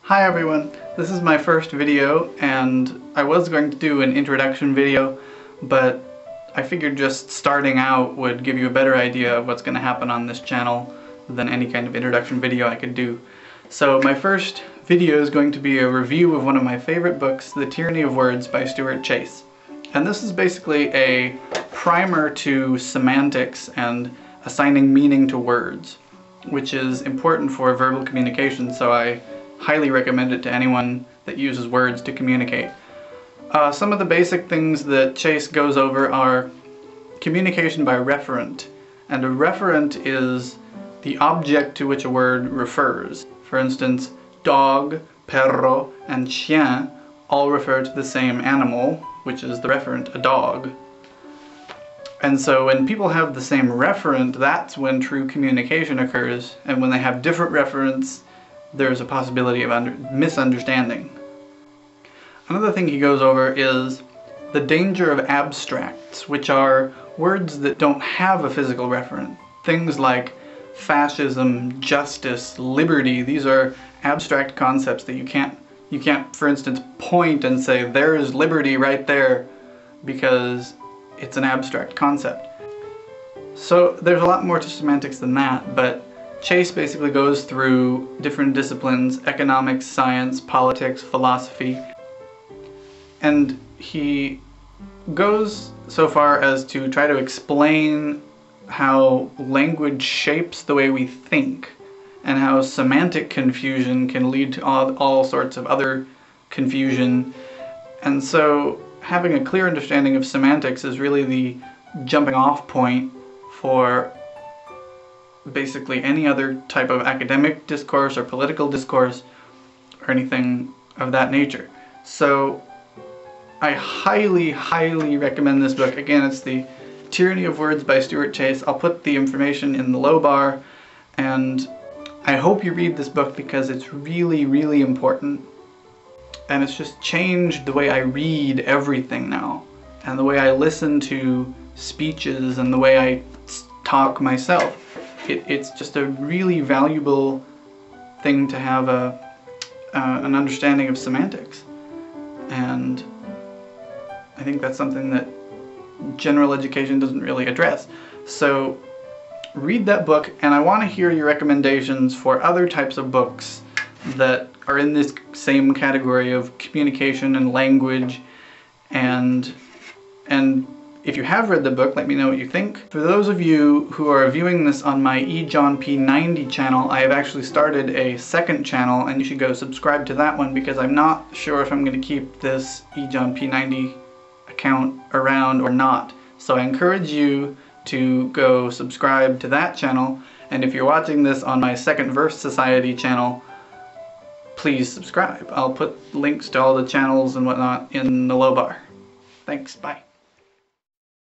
Hi everyone, this is my first video and I was going to do an introduction video, but I figured just starting out would give you a better idea of what's going to happen on this channel than any kind of introduction video I could do. So my first video is going to be a review of one of my favorite books, The Tyranny of Words by Stuart Chase. And this is basically a primer to semantics and assigning meaning to words, which is important for verbal communication, so I highly recommend it to anyone that uses words to communicate. Some of the basic things that Chase goes over are communication by referent, and a referent is the object to which a word refers. For instance, dog, perro, and chien all refer to the same animal, which is the referent, a dog. And so when people have the same referent, that's when true communication occurs, and when they have different referents, there's a possibility of misunderstanding. Another thing he goes over is the danger of abstracts, which are words that don't have a physical referent. Things like fascism, justice, liberty, these are abstract concepts that you can't, for instance, point and say, there's liberty right there, because it's an abstract concept. So there's a lot more to semantics than that, but Chase basically goes through different disciplines: economics, science, politics, philosophy, and he goes so far as to try to explain how language shapes the way we think, and how semantic confusion can lead to all sorts of other confusion. And so having a clear understanding of semantics is really the jumping off point for basically any other type of academic discourse or political discourse or anything of that nature. So I highly, highly recommend this book. Again, it's The Tyranny of Words by Stuart Chase. I'll put the information in the low bar, and I hope you read this book because it's really, really important. And it's just changed the way I read everything now, and the way I listen to speeches, and the way I talk myself. It's just a really valuable thing to have an understanding of semantics. And I think that's something that general education doesn't really address. So read that book, and I want to hear your recommendations for other types of books that are in this same category of communication and language, and if you have read the book, let me know what you think. For those of you who are viewing this on my eJohnP90 channel, I have actually started a second channel, and you should go subscribe to that one, because I'm not sure if I'm going to keep this eJohnP90 account around or not. So I encourage you to go subscribe to that channel, and if you're watching this on my Second Verse Society channel, please subscribe. I'll put links to all the channels and whatnot in the low bar. Thanks, bye.